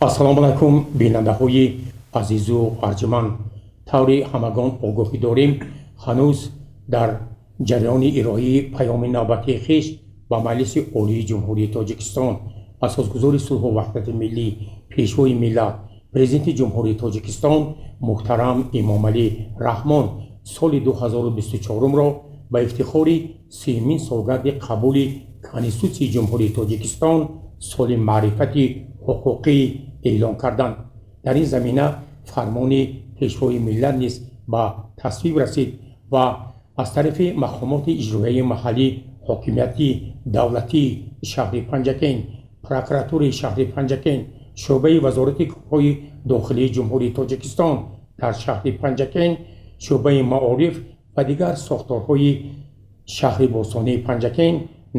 ассалому алайкум бинандаҳои азизу арҷуманд. таври ҳамагон огоҳӣ дорем, ҳанӯз дар ҷараёни ироаи паёми навбатии хиш ба Маҷлиси Олии Ҷумҳурии Тоҷикистон, асосгузори сулҳу ваҳдати миллӣ, пешвои миллат, президенти Ҷумҳурии Тоҷикистон муҳтарам Эмомалӣ Раҳмон соли 2024-ро ба ифтихори 30-мин солгарди қабули Конститутсияи Ҷумҳурии Тоҷикистон соли маърифати ҳуқуқӣ эълон карданд. дар ин замина фармони пешвои миллат низ ба тасвиб расид ва аз тарафи мақомоти иҷроияи маҳаллӣ, ҳокимияти давлатии шаҳри Панҷакен, прокуратураи шаҳри Панҷакен, шӯъбаи вазорати корҳои дохилии Ҷумҳурии Тоҷикистон дар шаҳри Панҷакен, шӯъбаи маориф ва дигар сохторҳои шаҳри бостонии Панҷакен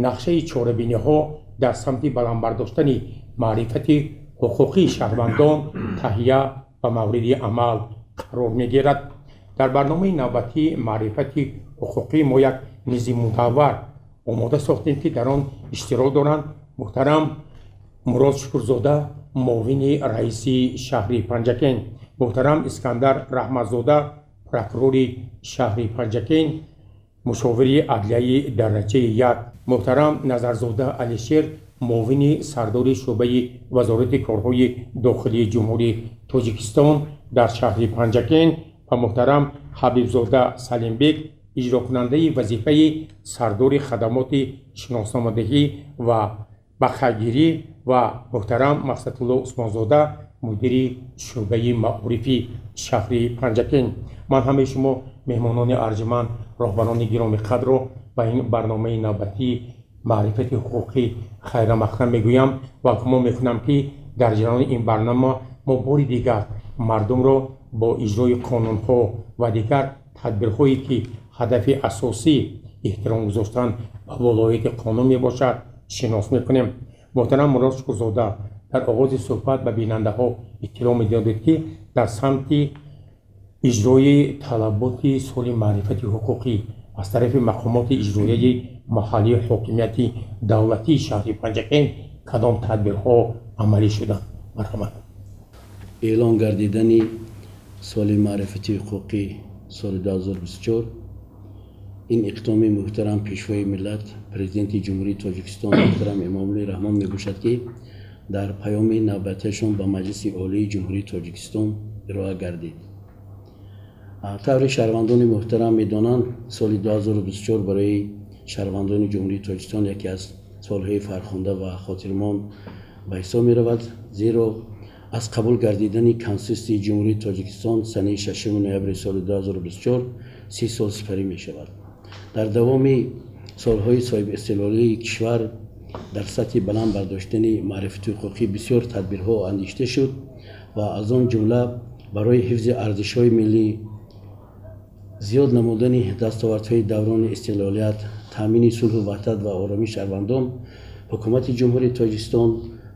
нақшаи чорабиниҳо дар самти баландбардоштани маърифати ҳуқуқии шаҳрвандон таҳия ва мавриди амал қарор мегирад. дар барномаи навбатии маърифати ҳуқуқӣ мо як мизи мудаввар омода сохтем, ки дар он иштирок доранд муҳтарам Мурод Шукрзода, муовини раиси шаҳри Панҷакен, муҳтарам Искандар Раҳматзода, прокурори шаҳри Панҷакен, мушовири адлияи дараҷаи 1, муҳтарам Назарзода Алишер, муовини сардори шӯъбаи вазорати корҳои дохилии Ҷумҳурии Тоҷикистон дар шаҳри Панҷакен ва муҳтарам Ҳабибзода Салимбек, иҷрокунандаи вазифаи сардори хадамоти шиносномадиҳӣ ва бахшагирӣ ва муҳтарам Мақсадулло Усмонзода, мудири шӯъбаи маорифи шаҳри Панҷакен. ман ҳамаи шумо меҳмонони арҷуманд, роҳбарони гироми қадро ба ин барномаи навбатии маърифати ҳуқуқӣ хайрамақдам мегӯям ва гумон мекунам, ки дар ҷараёни ин барнома мо бори дигар мардумро бо иҷрои қонунҳо ва дигар тадбирҳое ки ҳадафи асосӣ эҳтиром гузоштан ба волояти қонун мебошад шинос мекунем. муҳтарам Мурод Шукрзода дар оғози суҳбат ба бинандаҳо иттилоъ медодед, ки дар самти иҷрои талаботи соли маърифати ҳуқуқӣ аз тарафи мақомоти иҷроияи маҳаллии ҳокимияти давлатии шаҳри Панҷакен кадом тадбирҳо амалӣ шуданд? марҳамат. эълон гардидани соли маърифати ҳуқуқӣ соли 2024 ин иқдоми муҳтарам пешвои миллат президенти ҷумҳурии Тоҷикистон муҳтарам Эмомалӣ Раҳмон мебошад, ки дар паёми навбатиашон ба Маҷлиси Олии Ҷумҳурии Тоҷикистон ироа гардид. таври шаҳрвандони муҳтарам медонанд, соли 2024 барои шаҳрвандони Ҷумҳурии Тоҷикистон яке аз солҳои фархонда ва хотирмон ба ҳисоб меравад, зеро аз қабул гардидани Конститутсияи Ҷумҳурии Тоҷикистон санаи 6 ноябри соли 2024 30 сол сипарӣ мешавад. дар давоми солҳои соҳибистиқлолии кишвар дар сатҳи баланд бардоштани маърифати ҳуқуқӣ бисёр тадбирҳо андешта шуд ва аз он ҷумла барои ҳифзи арзишҳои миллӣ, зиёд намудани дастовардҳои даврони истиқлолият, таъмини сулҳу ваҳдат ва оромии шаҳрвандон, ҳукумати Ҷумҳурии Тоҷикистон,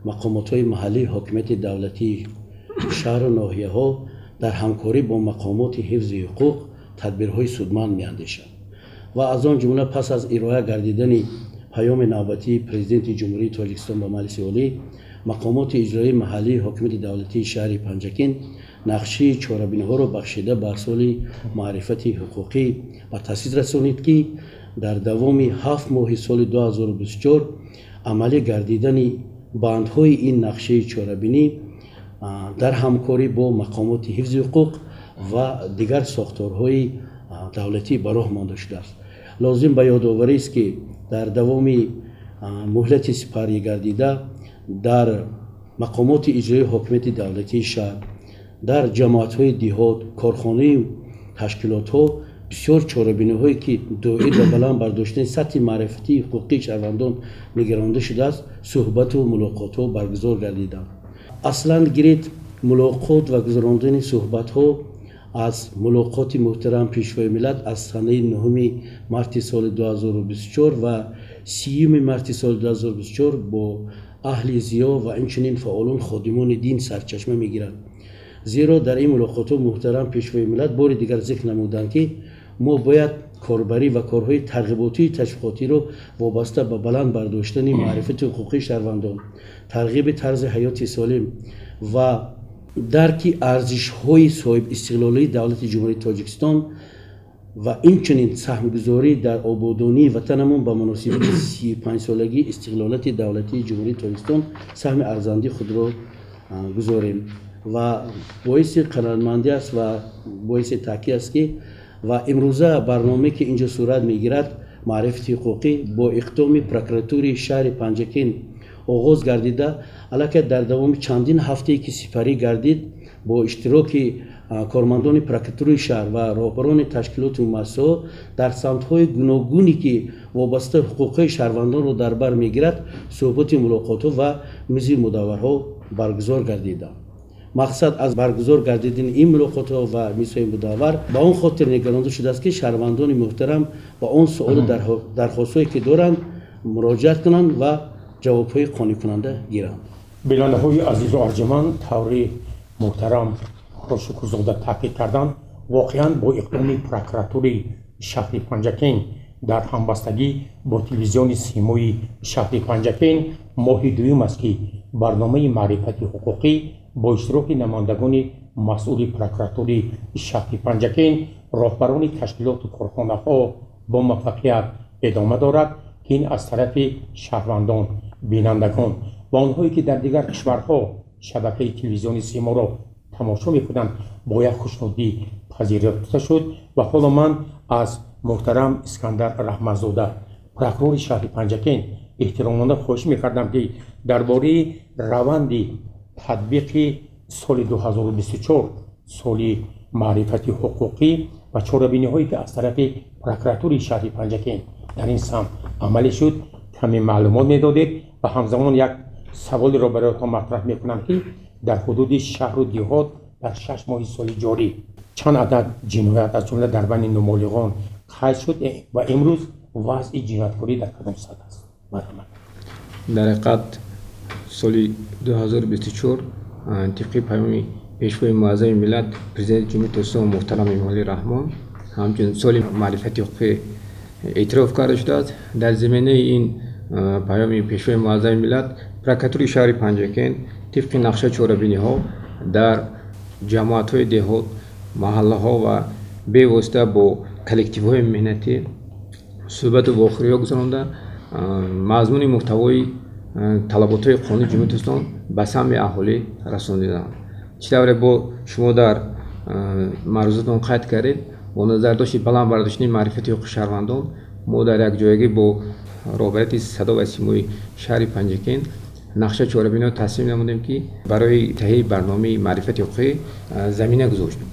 мақомотҳои маҳаллӣ, ҳокимияти давлатии шаҳру ноҳияҳо дар ҳамкорӣ бо мақомоти ҳифзи ҳуқуқ тадбирҳои судманд меандешанд ва аз он ҷумла пас аз ироа гардидани паёми навбатии президенти Ҷумҳурии Тоҷикистон ба Маҷлиси Олӣ, мақомоти иҷроии маҳаллӣ, ҳокимияти давлатии шаҳри Панҷакен нақшаи чорабиниҳоро бахшида ба соли маърифати ҳуқуқӣ ба таслис расонид, ки дар давоми 7 моҳи соли 2024 амалӣ гардидани бандҳои ин нақшаи чорабинӣ дар ҳамкорӣ бо мақомоти ҳифзи ҳуқуқ ва дигар сохторҳои давлатӣ ба роҳ монда шудааст. лозим ба ёдоварист, ки дар давоми муҳлати сипарӣ гардида дар мақомоти иҷроии ҳокимияти давлатии шаҳр, дар ҷамоатҳои диҳот, корхонаи ташкилотҳо бисёр чорабиниҳое, ки доир ба баланд бардоштани сатҳи маърифати ҳуқуқии шаҳрвандон мегардонда шудааст, суҳбату мулоқотҳо баргузор гардиданд. аслан гиред мулоқот ва гузарондани суҳбатҳо аз мулоқоти муҳтарам пешвои миллат аз санаи 9 марти соли 2024 ва 30 марти соли 2024 бо аҳли зиё ва инчунин фаъолон ходимони дин сарчашма мегирад. зеро дар ин мулоқотҳо муҳтарам пешвои миллат бори дигар зикр намуданд, ки мо бояд корбарӣ ва корҳои тарғиботии ташвиқотиро вобаста ба баланд бардоштани маърифати ҳуқуқии шаҳрвандон, тарғиби тарзи ҳаёти солим و درک ارزش‌های صاحب استقلالی دولت جمهوری تاجیکستان و اینچنین سهمگذاری در آبادانی وطنمون با مناسبت 35 سالگی استقلالت دولتی جمهوری تاجیکستان سهم ارزنده خود را گذاریم و باعث قناعتمندی است و باعث تاکید است که و امروزه برنامه که اینجا صورت میگیرد معرفت حقوقی با اقدام پروکراتوری شهر پنجکین آغاز گردیده علاکه در دوام چندین هفته که سپری گردید با اشتراک کارمندان پروکراتوری شهر و راهبران تشکیلات مؤسسات در سمت‌های گوناگونی که وابسته حقوق شهروندان را در بر میگیرد صحبت ملاقات و میز مداورها برگزار گردیده. مقصد از برگزار گردیدن این ملاقات و میزهای مداور با اون خاطر نگرانده شده است که شهروندان محترم با اون سوال درخواستایی که دارند مراجعت کنند و جوابهای قانع کننده گیرند. بیننده های عزیز و ارجمند، طوری محترم شکرزاده تاکید کردند واقعا با اقدام پروکراتوری شهر پنجکین در همبستگی با تلویزیون سیموی شهر پنجکین ماه دوم است که برنامه معرفت حقوقی با اشتراک نمایندگان مسئول پروکراتوری شهر پنجکین راهبران تشکیلات و کارخانه‌ها با موفقیت ادامه دارد که این از طرف شهروندان، بینندگان و آنهایی که در دیگر کشورها شبکه تلویزیون سیما را تماشا می‌کنند باید خوشنودی پذیرفته شد و حالا من از محترم اسکندر رحمتزاده پروکرور شهر پنجکین احترامانه خواهش می‌کردم که درباره روند تطبیق سال 2024 سال معرفت حقوقی و چاره‌بینی‌هایی که از طرف پروکراتوری شهر پنجکین در این سمت عملی شد کمی معلومات می‌دادید و همزمان یک سوال را برایتان مطرح می‌کنم که در حدود شهر و دیهات در 6 ماه سال جاری چند عدد جنایت از جمله در بین نوبالغان قید شد و امروز وضع جنایتکاری در کدام سطح است؟ در حقیقت سال 2024 طبق پیام پیشوای معظم ملت پرزیدنت جمهوری تاجیکستان محترم امامعلی رحمان همچنین سال معرفت حقوقی اعتراف کرده شده است. در زمینه این پیام پیشوای معظم ملت پروکراتوری شهر پنجکین طبق نقشه چاره‌بینی‌ها در جماعت‌های دهات، محله‌ها و به واسطه با کلکتیوهای مهنتی صحبت و واخری‌ها گذرانده مضمون محتوای طلبات‌های قانونی جمهوری تاجیکستان به سمع اهالی رسانده‌اند. چطور با شما در معروضاتون قید کردید با نظر داشتید بلند برداشتن معرفت حقوق شهروندان ما در یک جایگاه با رهبریت صدا و سیمای شهر پنجکین نقشه چاره‌بینی تصمیم نمودیم که برای تهیه برنامه معرفت حقوقی زمینه گذاشتیم.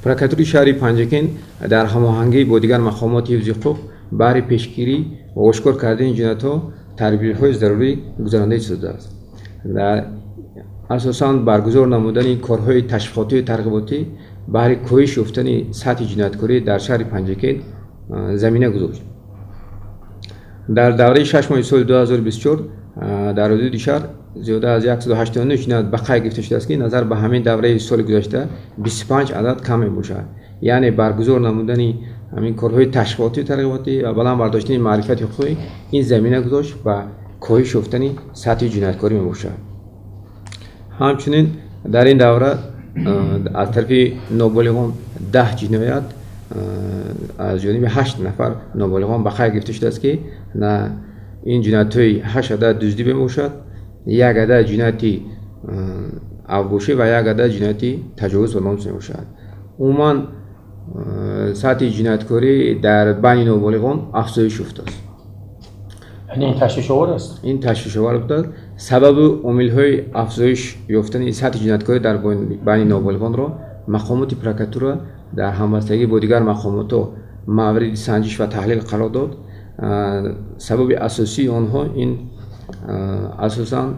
پروکراتوری شهر پنجکین در هماهنگی با دیگر مقامات حفظ حقوق برای پیشگیری و آشکار کردن جنایت‌ها تدبیرهای ضروری گذرانده شده است. در اساساً برگزار نمودن کارهای تشویقاتی و ترغیباتی برای کاهش یافتن سطح جنایتکاری در شهر پنجکین زمینه گذاشت. در دوره 6 ماه سال 2024 در حدود شهر زیاده از 189 جنایت به قید گرفته شده است که نظر به همین دوره سال گذشته 25 عدد کم میباشد. یعنی برگزار نمودن همین کارهای تشویقاتی و ترغیباتی و بلند برداشتن معرفت حقوقی این زمینه گذاشت و کاهش یافتن سطح جنایتکاری میباشد. همچنین در این دوره از طرف نوبالغان 10 جنایت از جانب 8 نفر نوبالغان به قید گرفته شده است که نه این جنایت‌های 8 عدد دزدی میباشد، یک عدد جنایتی افروشی و یک عدد جنایتی تجاوز و لمس میباشد. عموما سطح جنایتکاری در بین نوبالغان افزایش یافته است. یعنی این تشویش‌آور است. این تشویش‌آور بوده. سبب عامل‌های افزایش یافتن سطح جنایتکاری در بین نوبالغان را مقامات پروکراتور در همبستگی با دیگر مقامات مورد سنجش و تحلیل قرار داد. سبب اساسی آنها این اساساً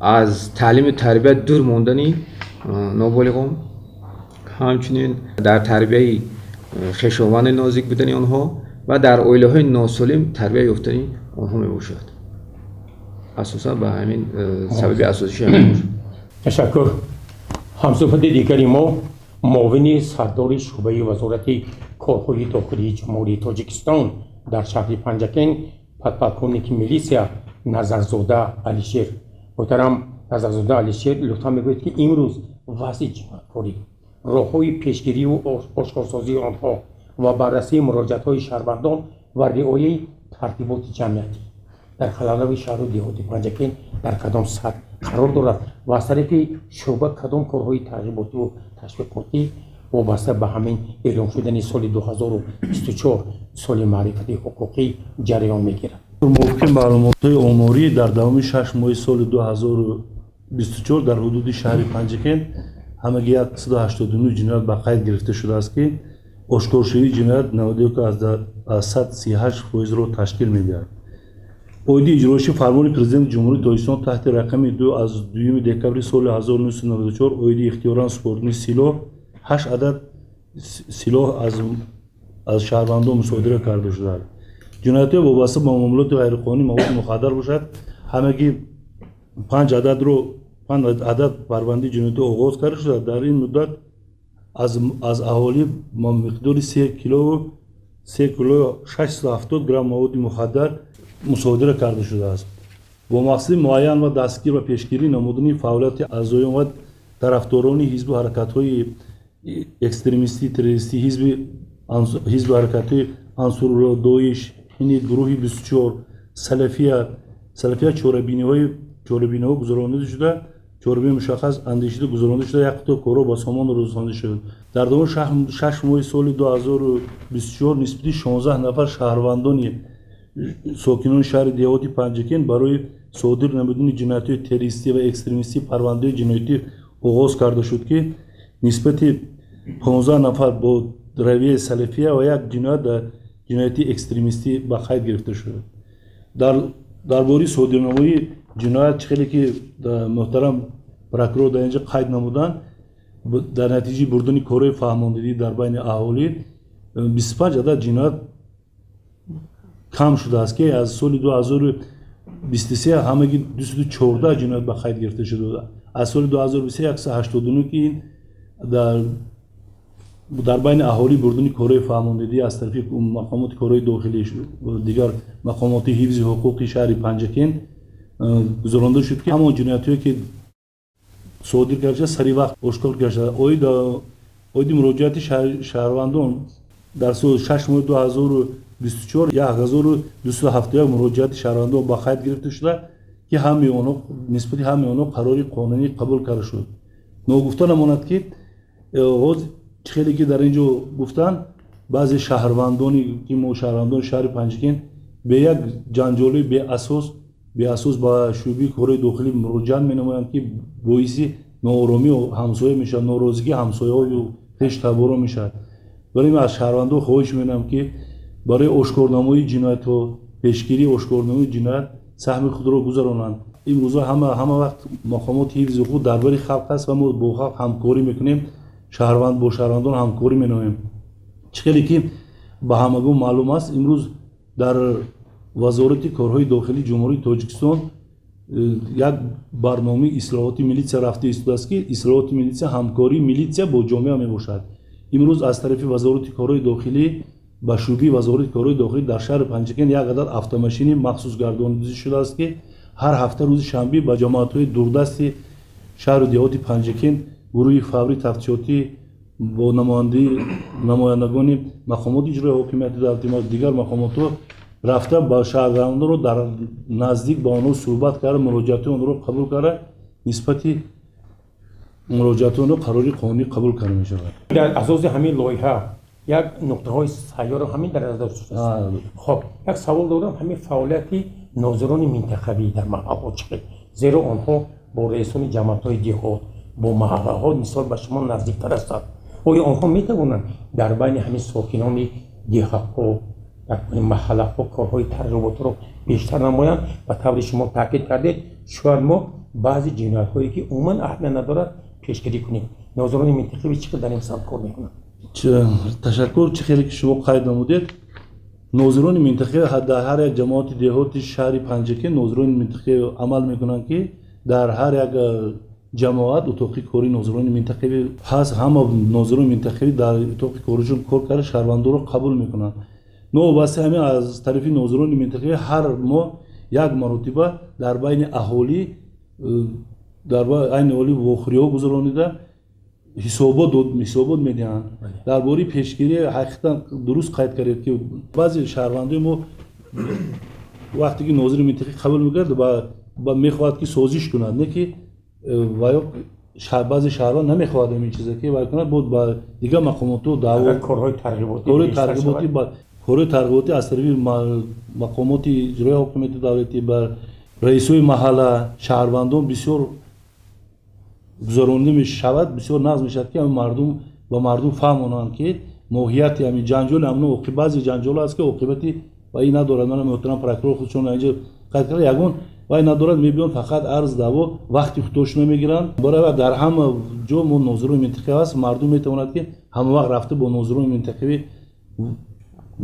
از تعلیم و تربیت دور ماندن نوبالغان، همچنین در تربیت خویشاوند نازک بودن آنها و در عائله‌های ناسالم تربیت یافتن آنها میباشد. اساساً به همین سبب اساسی همین. تشکر. همصحبت دیگری ما معاون سردار شعبه وزارت کارهای داخلی جمهوری تاجیکستان در شهر پنجکین پادپالکونیک میلیسیا نظرزاده علیشیر. محترم نظرزاده علیشیر لطفا میگوید که امروز وضع جنایتکاری، راه‌های پیشگیری و آشکارسازی آنها و بررسی مراجعت‌های شهروندان و رعایت ترتیبات جمعیتی در خلال‌های شهر و دهات پنجکین در کدام سطح قرار دارد و از طرف شعبه کدام کارهای ترغیباتی و تشویقاتی وابسته به همین اعلام شدن سال 2024 سال معرفت حقوقی جریان میگیرد. موافق معلومات‌های آماری در دوام 6 ماه سال 2024 در حدود شهر پنجکین همگی 189 جنایت به قید گرفته شده است که آشکارشوی جنایت 91% را تشکیل می‌دهد. اویدی اجرایش فرمان پرزیدنت جمهوری تاجیکستان تحت رقم 2 از 2 دکمبر سال 1994 اویدی اختیاران سپردن سلاح 8 عدد سلاح از شهروندان مصادره کرده شده است. جنایت وابسته به معاملات غیرقانونی مواد مخدر باشد همگی 5 عدد پرونده جنایتی آغاز کرده شده. در این مدت از اهالی مقدار 3 کیلو 670 گرم مواد مخدر مصادره کرده شده است. با مقصد معین و دستگیر و پیشگیری نمودن فعالیت اعضایان و طرفداران حزب و حرکت‌های اکستریمیستی تروریستی حزب و حرکت‌های انصارالله داعش این گروه 24 سلفیه چهاربینی‌ها گذرانده شده، چهاربین مشخص اندیشیده گذرانده شده، یک تا کارا با سامان رسانده شد. در دوام 6 ماه سال 2024 نسبت 16 نفر شهروندان ساکنان شهر دهاتی پنجکین برای صادر نمودن جنایت‌های تروریستی و اکستریمیستی پرونده جنایتی آغاز کرده شد که نسبت 15 نفر با رویه سلفیه و یک جنایتی اکستریمیستی به قید گرفته شد. درباره صادرنمایی جنایت چخیلی که محترم پروکورور در اینجا قید نمودن در نتیجه بردن کارهای فهماندهی در بین اهالی 25 عدد جنایت کم شده است که از سال 2023 همگی 214 جنایت به قید گرفته شده. از سال 2023 189 که این در بین اهالی بردن کارهای فهماندهی از طرف مقامات کارهای داخلی و دیگر مقامات حفظ حقوق شهر پنجکین گذرانده شد که همون جنایت‌هایی که صادر کرده شده سریع وقت آشکار کرده شده. اوید مراجعت شهروندان در سال 6 ماه 2024 1271 مراجعت شهروندان به قید گرفته شده که همه آنها نسبت همه آنها قراری قانونی قبول کرده شد. نگفته نماند که خیلی که در اینجا گفتن بعضی شهروندانی که شهروندان شهر پنجکین به یک جنجالی به اساس با شعبه کارهای داخلی مراجعت می‌نمایند که باعث ناآرامی و همسایه میشه، ناراضگی همسایه‌ها و پیش تبارا میشه. ولی من از شهروندان خواهش می‌کنم که برای آشکارنمایی جنایت و پیشگیری آشکارنمایی جنایت سهم خود را گذرانند. این موضوع همه وقت مقامات حفظ حقوق درباره خلق است و ما با خلق همکاری میکنیم، با شهروندان همکاری می‌نماییم. چخیلی که به همگان معلوم است امروز در وزارت کارهای داخلی جمهوری تاجیکستان یک برنامه اصلاحات میلیسیا رفته است که اصلاحات میلیسیا همکاری میلیسیا با جامعه میباشد. امروز از طرف وزارت کارهای داخلی با شعبه وزارت کارهای داخلی در شهر پنجکین یک عدد اتوماشین مخصوص گردانده شده است که هر هفته روز شنبه با جماعت‌های دوردست شهر و دهات پنجکین گروه فوری تفتیشاتی با نمایندگان مقامات اجرایی حاکمیت دولتی و دیگر مقامات رفته با شهروندان رو در نزدیک با آنها صحبت کرده، مراجعات آنها رو قبول کرده، نسبت مراجعات آنها قراری قانونی قبول کرده می شود. در اساس همین لایحه یک نقطه های سیار همین در نظر گرفته است. خب یک سوال دارم، همین فعالیت ناظران منتخبی در محل‌ها چقدر؟ زیرا آنها با رئیسان جماعت‌های دهات با محله‌ها نسبت به شما نزدیکتر هستند. آیا آنها می‌توانند در بین همین ساکنان دهات‌ها در محله‌ها کارهای ترغیبات رو بیشتر نمایند و طوری شما تاکید کردید شاید ما بعضی جنایت‌هایی که عموماً اهمیت ندارد پیشگیری کنیم. ناظران منتخبی چقدر در این سمت کار می‌کنند؟ تشکر. چه خیلی که شما قید نمودید. ناظران منطقه در هر یک جماعت دهات شهر پنجکین ناظران منطقه عمل میکنند که در هر یک جماعت اتاق کاری ناظران منطقه هست. همه ناظران منطقه در اتاق کارشون کار کرده شهروندان رو قبول میکنند. واسه همین از طرف ناظران منطقه هر ماه یک مرتبه در بین اهالی дар айни оли вохӯриҳо гузаронида ҳисобот медиҳанд. Дар бораи пешгирӣ ҳақиқатан дуруст қайд кардед ки баъзе шаҳрвандои мо вақте ки нозири минтақӣ қабул мекард ба мехоҳад ки созиш кунад, не ки ваё баъзе шаҳрванд намехоҳад ҳамин чиза ки вай кунад, бод ба дигар мақомоту даъво کارهای тарғиботӣ аз тарафи мақомоти иҷрои ҳокимияти давлатӣ ба раисои маҳалла шаҳрвандон бисёр гузаронида мешавад, бисёр нағз мешавад ки ба мардум фаҳмонанд ки моҳияти ҳамин ҷанҷоли баъзе ҷанҷоло аст ки оқибати вай надорад. Мана муҳтарам прокурор худшон инҷо қайд карда, ягон вай надорад, мебиёнд фақат арз даъво вақти худошона мегиранд. Барои дар ҳама ҷо мо нозирони минтақавӣ ҳаст, мардум метавонад ки ҳама вақт рафта бо нозирони минтақавӣ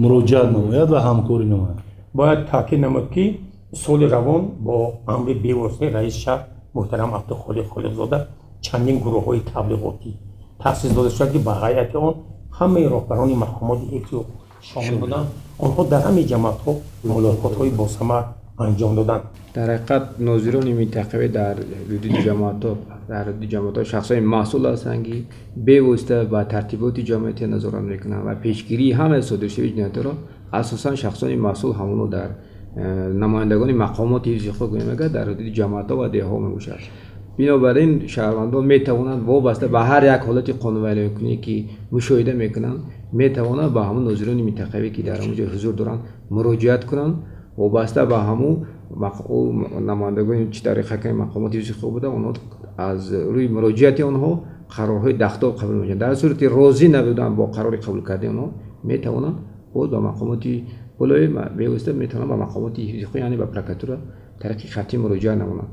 муроҷиат намояд ва ҳамкорӣ намояд. باید تاکید نمود که سال روان با امر بی‌واسطه رئیس شهر محترم عبدالخالق خالقزاده چندین گروه‌های تبلیغاتی تأسیس داده شد که به غایت آن همه راهبران مقامات حفظی شامل بودند. آنها در همین جماعت‌ها ملاقات‌های باثمر انجام دادند. در حقیقت ناظران منطقوی در حدود جماعت‌ها شخصای مسئول هستند که بی‌واسطه با ترتیبات جامعیت نظارت میکنند و پیشگیری همه صادرشوی جنایات را اساساً شخصان مسئول همونو در نمایندگان مقامات حفظی خود میگه در حدود جماعت‌ها و دهه‌ها میباشد. بنابراین شهروندان میتوانند وابسته به هر یک حالت قانون‌ویرانه‌کنی که مشاهده میکنند میتوانند با همون ناظران منطقوی که در اونجا حضور دارند مراجعت کنند. وابسته به همون نمایندگان چه طریقه که مقامات حفظی خود بوده، اونها از روی مراجعت آنها قرارهای دختاب قبول میکنند. در صورتی راضی نبودن با قرار قبول کرده آنها میتوانند با مقامات بالای بی‌واسطه میتونن با مقامات حفظی خود یعنی با پروکاتور طریق خطی مراجعه نمونن.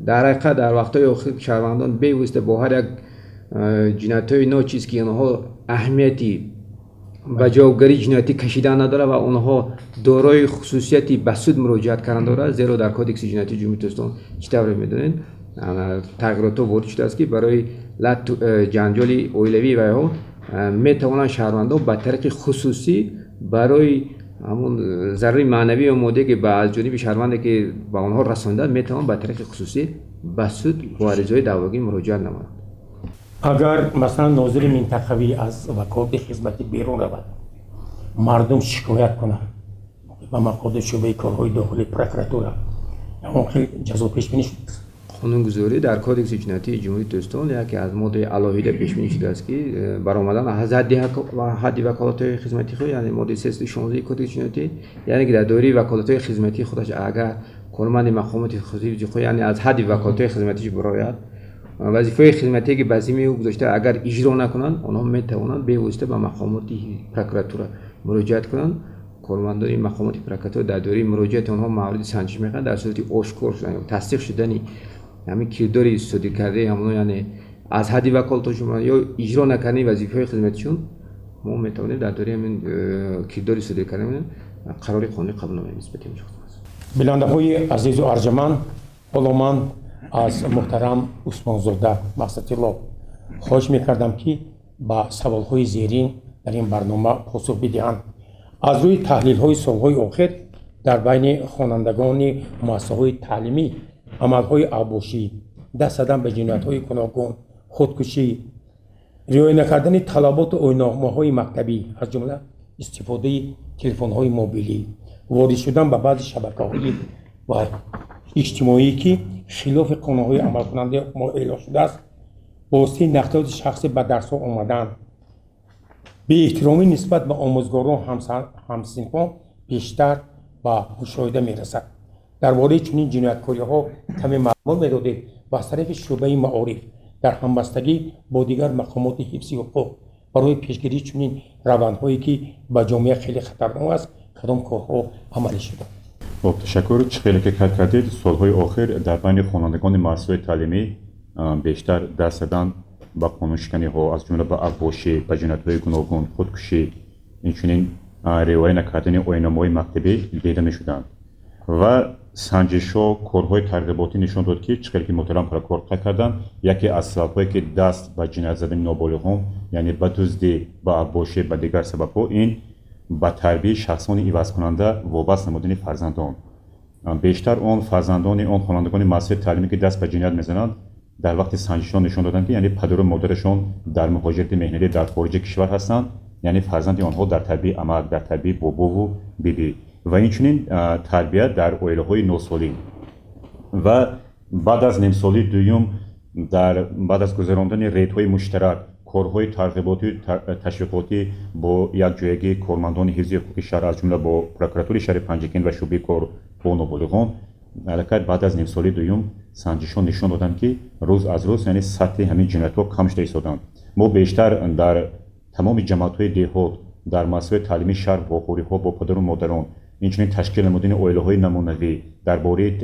در حقیقت در وقت‌های اخیر شهروندان بی‌واسطه با هر یک جنایت‌های ناچیز که آنها اهمیتی به جوابگری جنایتی کشیدن نداره و آنها دارای خصوصیتی بسود مراجعت کردن داره، زیرا در کدکس جنایتی جمهوری اسلامی چطور می‌دونید تغییرات وارد شده است که برای جنجال اولیوی و ها میتوانند شهروندان به طریق خصوصی برای همون ضرر معنوی و مادی که از جانب شهروندی که به آنها رسانده میتوان به طریق خصوصی بسود با عرضه‌های دعواگی مراجعه نمایند. اگر مثلا ناظر منطقوی از وکالت خدمتی بیرون رود، مردم شکایت کنند به مقام شعبه کارهای داخلی پروکاتور، اون خیلی جزا پیش بینی شده است. قانونگذاری در کدکس جنایتی جمهوری اسلامی یکی از ماده علاوه پیش بینی شده است که برآمدن از حد وکالت خدمتی خود، یعنی ماده 316 کدکس جنایتی، یعنی که در دوره وکالت خدمتی خودش اگر کارمند مقامات حفظی خود یعنی از حد وکالت خدمتیش برآید، وظیفه خدمتی که بزیمه او گذاشته اگر اجرا نکنند، آنها میتوانند بی‌واسطه به مقامات پروکاتور مراجعت کنند. کارمندان مقامات پروکاتور در دوره مراجعت آنها موارد سنجش میکنند، در صورتی آشکار شدن یا تصدیق شدنی همین کرداری صادر کرده همون یعنی از حد وکالتشون یا اجرا نکردن وظیفه خدمتیشون، ما میتوانیم در دوره همین کرداری صادر کردن قرار قانونی قبول نماییم نسبت میشه. بیننده‌های عزیز و ارجمند، حالا من از محترم عثمانزاده مقصدالله خواهش میکردم که با سوالهای زیرین در این برنامه پاسخ بدهند. از روی تحلیل‌های سال‌های آخر در بین خوانندگان مؤسسه‌های تعلیمی عمل‌های ابوشی، دست زدن به جنایت‌های گوناگون، خودکشی، رعایت نکردن طلبات و آیین‌نامه‌های مکتبی، از جمله استفاده تلفن‌های موبیلی، وارد شدن به بعضی شبکه‌های و اجتماعی که خلاف قانون‌های عمل کننده ما اعلام شده است، واسطه نقدات شخصی به درس‌ها آمدن، به احترامی نسبت به آموزگاران همسنفان بیشتر به مشاهده می‌رسد. درباره چنین جنایتکاری‌ها کمی معلومات می‌دادید و از طریق شعبه معارف در همبستگی با دیگر مقامات حفظی حقوق برای پیشگیری چنین روندهایی که به جامعه خیلی خطرناک است کدام کارها عملی شده. خب تشکر. خیلی که کار کردید. سالهای آخر در بین خوانندگان مؤسسه‌های تعلیمی بیشتر دست زدن به قانون‌شکنی‌ها از جمله به ابوشی، به جنایت‌های گوناگون، خودکشی، اینچنین رعایت نکردن آیین‌نامه‌های مکتبی دیده می‌شدند و سنجش‌ها کارهای ترغیباتی نشان داد که چقدر که محترم پروکورور قید کردند، یکی از سبب‌هایی که دست به جنایت زدن نابالغان یعنی به دزدی، به ابوشی، به دیگر سبب‌ها این به تربیت شخصان عوض کننده وابسته نمودن فرزندان، بیشتر آن فرزندان آن خوانندگان مؤسسه تعلیمی که دست به جنایت می‌زنند در وقت سنجشان نشون دادن که یعنی پدر و مادرشون در مهاجرت مهنتی در خارج کشور هستند، یعنی فرزند آنها در تربیت عمل، در تربیت بابا و بیبی و اینچنین تربیت در اویله‌های نوسالی و بعد از نیم سالی دوم بعد از گذراندن ریت‌های مشترک، کارهای ترغیباتی تشویقاتی با یک جایگی کارمندان حفظ حقوق شهر از جمله با پروکراتوری شهر پنجکین و شعبه کار با نابالغان البته بعد از نیم سالی دوم سنجشان نشون دادن که روز از روز یعنی سطح همین جنایت‌ها کم شده ایستادن. ما بیشتر در تمام جماعت‌های دهات در مؤسسات تعلیمی شهر واخوری‌ها با پدر و مادران اینچنین تشکیل نمودن اویله‌های نمونوی درباره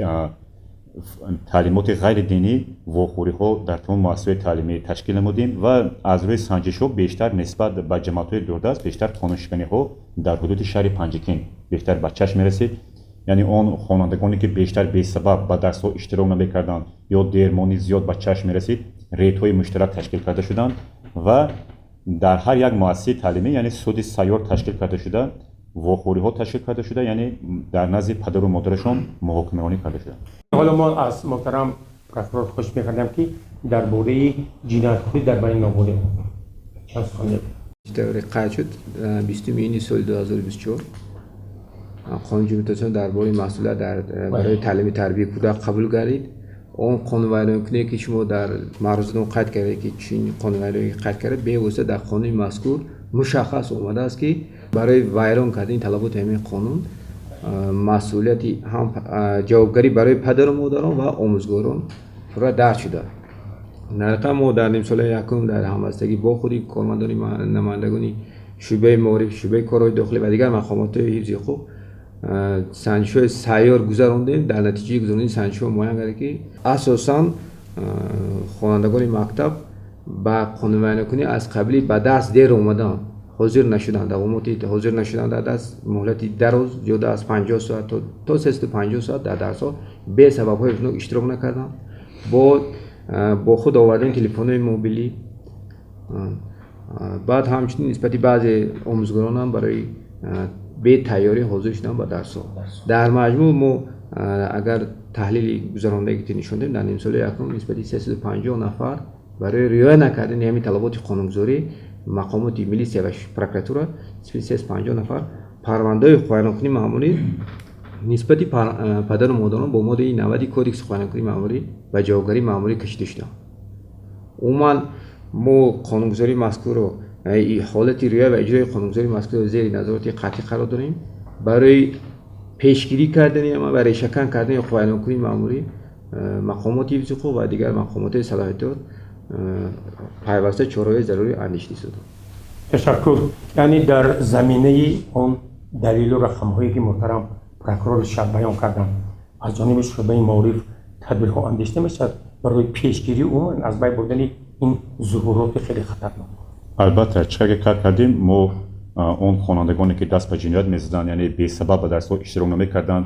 تعلیمات غیر دینی واخوری‌ها در تمام مؤسسات تعلیمی تشکیل نمودیم و از روی سنجش‌ها بیشتر نسبت به جماعت‌های دوردست بیشتر قانونشکنی‌ها در حدود شهر پنجکین بیشتر به چشم می‌رسید. یعنی آن خوانندگانی که بیشتر به سبب به درس‌ها اشتراک نمی‌کردند یا درمانی زیاد به چشم می‌رسید ریت‌های مشترک تشکیل کرده شدند و در هر یک مؤسسه تعلیمی یعنی سود سیار تشکیل کرده شده، واخوری‌ها تشکیل کرده شده، یعنی در نزد پدر و مادرشان محاکمه‌رانی کرده شده. حالا ما از محترم پرокурор خوش می‌کردم که درباره جنایت‌های در بین نابالغان چند سخن بگوید. قطع شد 20 یونیو سال 2024 قانون جمهوری اسلامی درباره مسئولیت برای تعلیم تربیت کودک قبول گردید. اون قانون ویرانکنی که شما در معرض اون قید کردید که چین قانون ویرانی قید کرده به واسطه در قانون مذکور مشخص اومده است که برای ویران کردن طلبات همین قانون مسئولیتی هم جوابگری برای پدر و مادران و آموزگاران را درج شده. نرقه ما در نیم سال یکم در همبستگی با خودی کارمندان نمایندگان شعبه معارف، شعبه کارهای داخلی و دیگر مقامات حفظ حقوق سنجش‌های سیار گذراندیم. در نتیجه گذراندن سنجش‌ها معین کرده که اساساً خوانندگان مکتب با قانون ویرانکنی از قبلی به دست دیر اومدن، حاضر نشدند، اقاماتی حاضر نشدند، در دست مهلتی روز یا از 50 ساعت تا 350 ساعت در درس‌ها به سبب‌های اشتراک نکردند. با خود آوردن تلفن‌های موبیلی. بعد همچنین نسبت بعضی آموزگاران هم برای به تیاری حاضر شدن به درس‌ها. در مجموع ما اگر تحلیل گذراندگی نشون دهیم در نیم سال یکم نسبت 350 نفر برای رعایت نکردن همین طلبات قانونگذاری مقامات ملیسیا و پروکراتور نسبت 350 نفر پرونده ویرانکنی معمولی نسبت پدر و مادران با ماده 90 کدکس ویرانکنی معمولی و جوابگری معمولی کشیده شده. عموما ما قانونگذاری مذکور رو حالت رعایت و اجرای قانونگذاری مذکور رو زیر نظارت قطعی قرار داریم. برای پیشگیری کردن یا برای شکن کردن ویرانکنی معمولی مقامات حفظ حقوق و دیگر مقامات صلاحیت پیوسته چاره‌های ضروری اندیشیده شده. تشکر. یعنی در زمینه اون دلیل و رقم‌هایی که محترم پرокурор شب بیان کردن از جانب شعبه معارف تدبیرها اندیشیده میشد برای پیشگیری اون از بین بردن این ظهورات خیلی خطرناک. البته چقدر کار کردیم ما اون خوانندگانی که دست به جنایت می‌زدن یعنی بی سبب به درس‌ها اشتراک نمی‌کردند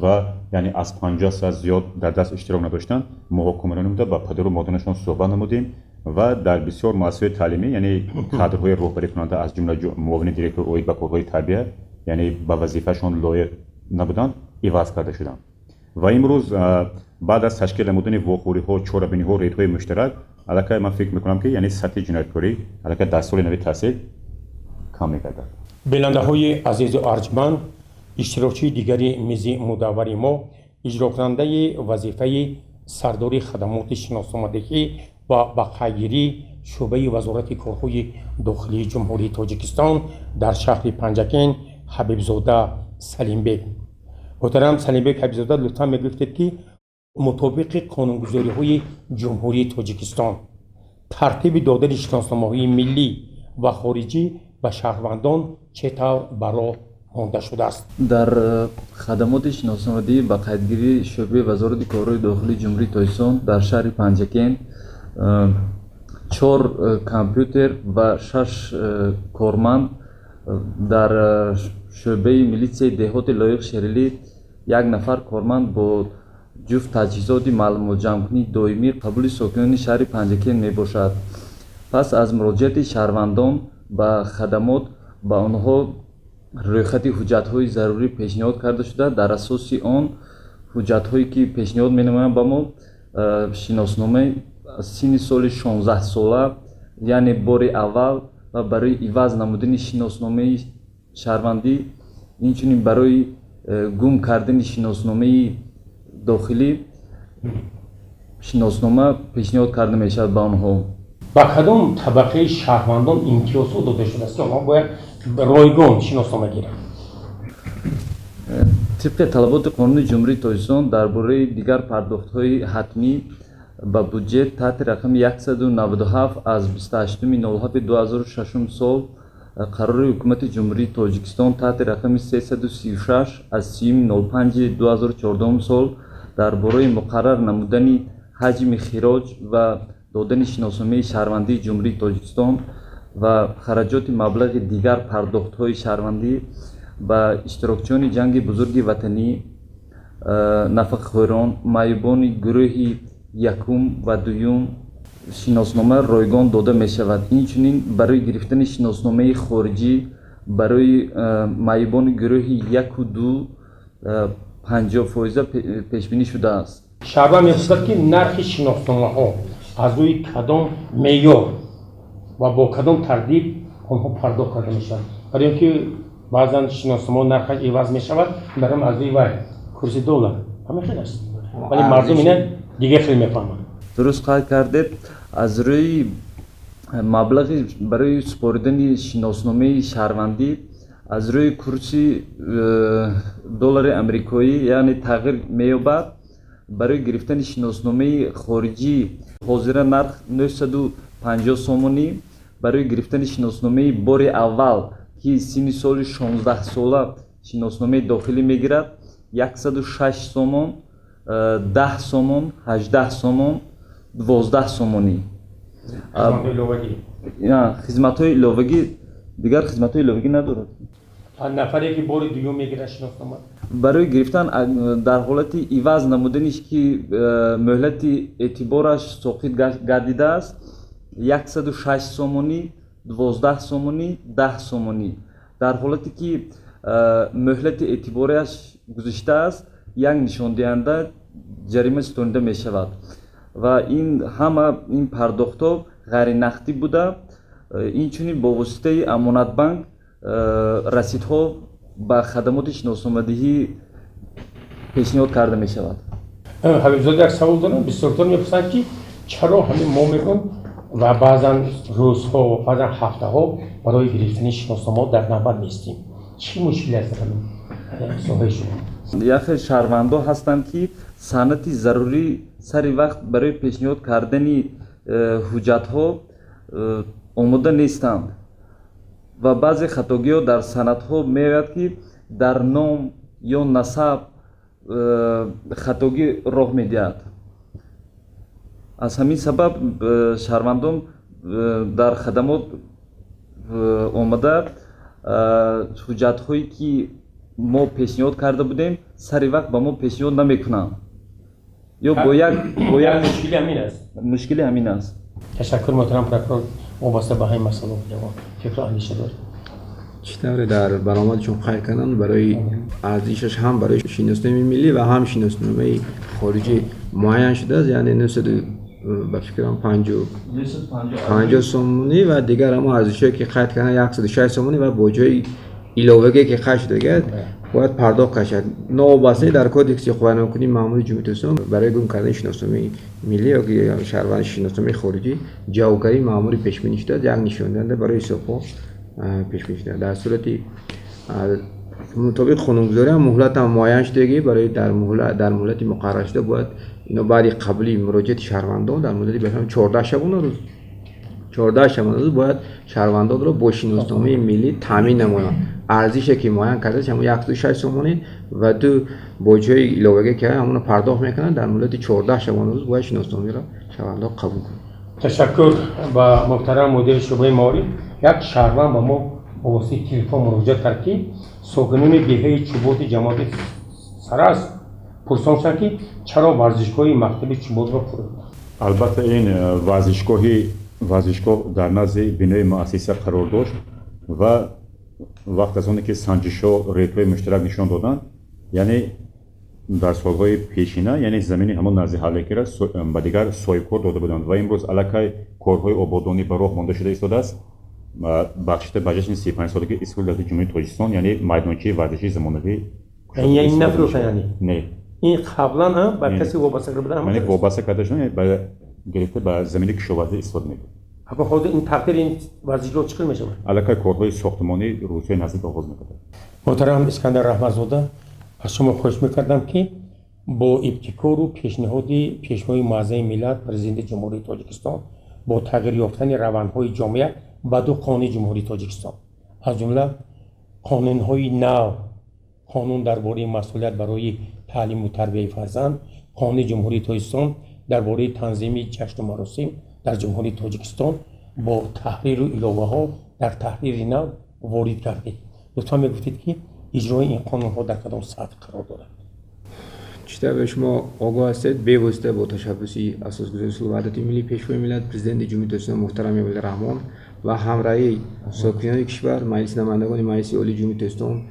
و یعنی از 50 ساعت زیاد در درس اشتراک نداشتند محاکمه‌رانی بوده با پدر و مادرشان صحبت نمودیم و در بسیار مؤسسات تعلیمی یعنی کادرهای راهبری کننده از جمله معاون دیرکتور اوید و کارهای تربیت یعنی به وظیفه‌شان لایق نبودند عوض کرده شدند و امروز بعد از تشکیل نمودن واخوری‌ها، چهاربینی‌ها، ریت‌های مشترک البته من فکر می‌کنم که یعنی سطح جنایتکاری البته در سال نو تحصیل کم می‌گردد. بیننده‌های عزیز و ارجمند، اشتراکی دیگری میز مداوری ما اجرا کننده وظیفه سرداری خدمات شناسامدهی و بقایگیری شعبه وزارت کارهای داخلی جمهوری تاجیکستان در شهر پنجکین حبیبزاده سلیم بیگ. محترم سلیم بیگ حبیبزاده لطفاً میگفتید که مطابق قانونگذاری‌های جمهوری تاجیکستان ترتیب دادن شناسنامه‌های ملی و خارجی به شهروندان چطور برای مانده شده است؟ در خدمات شناسنامه‌دهی و قیدگیری شعبه وزارت کارهای داخلی جمهوری تاجیکستان در شهر پنجکین 4 کامپیوتر و 6 کارمند در شعبه میلیسیای دهات لایق شهریلی 1 نفر کارمند با جفت تجهیزات معلومات جمع‌کنی دائمی قبول ساکنان شهر پنجکین میباشد. پس از مراجعت شهروندان به خدمات به آنها رویخط حجت‌های ضروری پیشنهاد کرده شده. در اساس آن حجت‌هایی که پیشنهاد می‌نمایند به ما شناسنامه синни соли 16 сола, яъне бори аввал ва барои иваз намудани шиносномаи шаҳрвандӣ, инчунин барои гум кардани шиносномаи дохилӣ шиноснома пешниҳод карда мешавад ба онҳо. ба кадом табақаи шаҳрвандон имтиёзҳо дода шудааст ки онҳо бояд ройгон шиноснома гиранд? طبق طلبات قانون جمهوری تاجیکستان درباره دیگر پرداخت‌های حتمی به بودجه تحت رقم 197 از 28/07/2006 سال قرار حکومت جمهوری تاجیکستان تحت رقم 336 از 30/05/2014 سال درباره مقرر نمودن حجم خراج و دادن شناسنامه شهروندی جمهوری تاجیکستان و خراجات مبلغ دیگر پرداخت‌های شهروندی با اشتراکچیان جنگ بزرگ وطنی، نفقه‌خواران، معیوبان گروه یکم و دوم شناسنامه رایگان داده می شود. اینچنین برای گرفتن شناسنامه خارجی برای معیوبان گروه یک و دو 50% پیش بینی شده است. شهروند می‌پرسد که نرخ شناسنامه‌ها از روی کدام معیار و با کدام ترتیب آنها پرداخت کرده می‌شود؟ برای اینکه بعضا شناسنامه نرخش عوض می‌شود، برام از روی کرسی دلار همه خیلی است. ولی مردم اینا دیگه خیلی می‌فهمند. درست قید کردید. از روی مبلغی برای سپردن شناسنامه شهروندی از روی کرسی دلار امریکایی یعنی تغییر می‌یابد. برای گرفتن شناسنامه خارجی حاضر نرخ 950 سومونی، برای گرفتن شناسنامه بار اول که سن سال 16 ساله شناسنامه داخلی میگیرد 106 سومون، 10 سومون، 18 سومون، 12 سومونی. خدمت‌های ایلاوگی دیگر خدمت‌های ایلاوگی ندارد. نفری که بار دوم میگیره شناسنامه برای گرفتن در حالت عوض نمودنش که مهلت اعتبارش ساقط گردیده است 106 سومونی، 12 سومونی، 10 سومونی. در حالتی که مهلت اعتبارش گذشته است یک نشان دهنده جریمه ستانیده می شود و این پرداخت‌ها غیر نقدی بوده. اینچنین با واسطه امانت بانک رسیدها با خدمات شناسنامه‌دهی پیشنهاد کرده می شود. حبیب زاده یک سوال دارم. بسیار می‌پرسند که چرا همین ما میگم و بعضا روزها و بعضا هفته‌ها برای گرفتن شناسنامه در نوبت نیستیم؟ چی مشکلی است در ساحه شما؟ یک شهروندان هستند که سندی ضروری سر وقت برای پیشنهاد کردن حجت‌ها آماده نیستند و بعضی خطاگی‌ها در سندها می‌آید که در نام یا نسب خطاگی راه می‌دهد. از همین سبب شهروندان در خدمات آمده حجت‌هایی که ما پیشنهاد کرده بودیم سر وقت به ما پیشنهاد نمی‌کنند یا با یک مشکلی همین است. مشکلی همین است. تشکر محترم پرکرور وابسته به همین مسئله جواب فکر اندیشه دارید. چطور در برآمدشون قید کردن برای ارزشش هم برای شناسنامه ملی و هم شناسنامه خارجی معین شده است، یعنی 950 سومونی و دیگر هم ارزشی که قید کردن 106 سومونی و با جای ایلاوگی که قید شده باید پرداخت شد. نوبسته در کدکس قانونی معمولی جمهوری اسلامی برای گم کردن شناسنامه ملی یا شهروند شناسنامه خارجی جوگری معمولی پیش بینی شده، یک نشان دهنده برای حساب پیش بینی شده. در صورتی مطابق قانونگذاری هم مهلت هم معین شده برای در مهلت مقرر شده باید اینو بعد قبلی مراجعه شهروندان در مدت به 14 شبانه روز باید شهروندان را با شناسنامه ملی تامین نمایند. ارزشی که معین کرده هم 106 سومونی و دو با جای ایلاوگی که همون پرداخت میکنن در مدت 14 شبانه روز باید شناسنامه را شهروندان قبول کنند. تشکر با محترم مدیر شعبه معارف. یک شهروند با ما با واسطه تلفن مراجعه کرد که ساکنان دهه چوبات جماعت سرس پرسیدند که چرا ورزشگاه مکتب چوبات را فروختند. البته این ورزشگاه در نزد بنای مؤسسه قرار داشت و وقت از اون که سنجش‌ها ریت‌های مشترک نشان دادن، یعنی در سالهای پیشینه یعنی زمین همون نزد حالیکی را به دیگر سایکور داده بودند و امروز علاقه کارهای آبادانی به راه مانده شده ایستاده است. بخشیده به جشن 35 سالگی اسکول دولت جمهوری تاجیکستان یعنی میدانچه ورزشی زمانوی این نفروشه یعنی نه این قبلا به کسی وابسته کرده بودن یعنی وابسته کرده شده به گرفته به زمین کشاورزی استفاده میکنه. اگه خود این تغییر این ورزشگاه چیکار میشه؟ علاقه کارهای ساختمانی روزهای نزدیک آغاز میکنه. محترم اسکندر رحمتزاده از شما خواهش میکردم که با ابتکار و پیشنهاد پیشوای معظم ملت پرزیدنت جمهوری تاجیکستان با تغییر یافتن روندهای جامعه به دو قانون جمهوری تاجیکستان از جمله قانونهای نو، قانون درباره مسئولیت برای تعلیم و تربیت فرزند، قانون جمهوری تاجیکستان درباره تنظیم جشن و مراسم در جمهوری تاجیکستان با تحریر و الهه ها در تحریر نو وارد کردید. لطفا میگفتید که اجرای این قانون ها در کدام سطح قرار دارد؟ بیشتر به شما آگاه هستید به واسطه با تشبسی اساسگذاری اصول وحدت ملی پیشوای ملت پرزیدنت جمهوری تاجیکستان محترم امیرعلی رحمان و همراهی ساکنان کشور مجلس نمایندگان مجلس عالی جمهوری تاجیکستان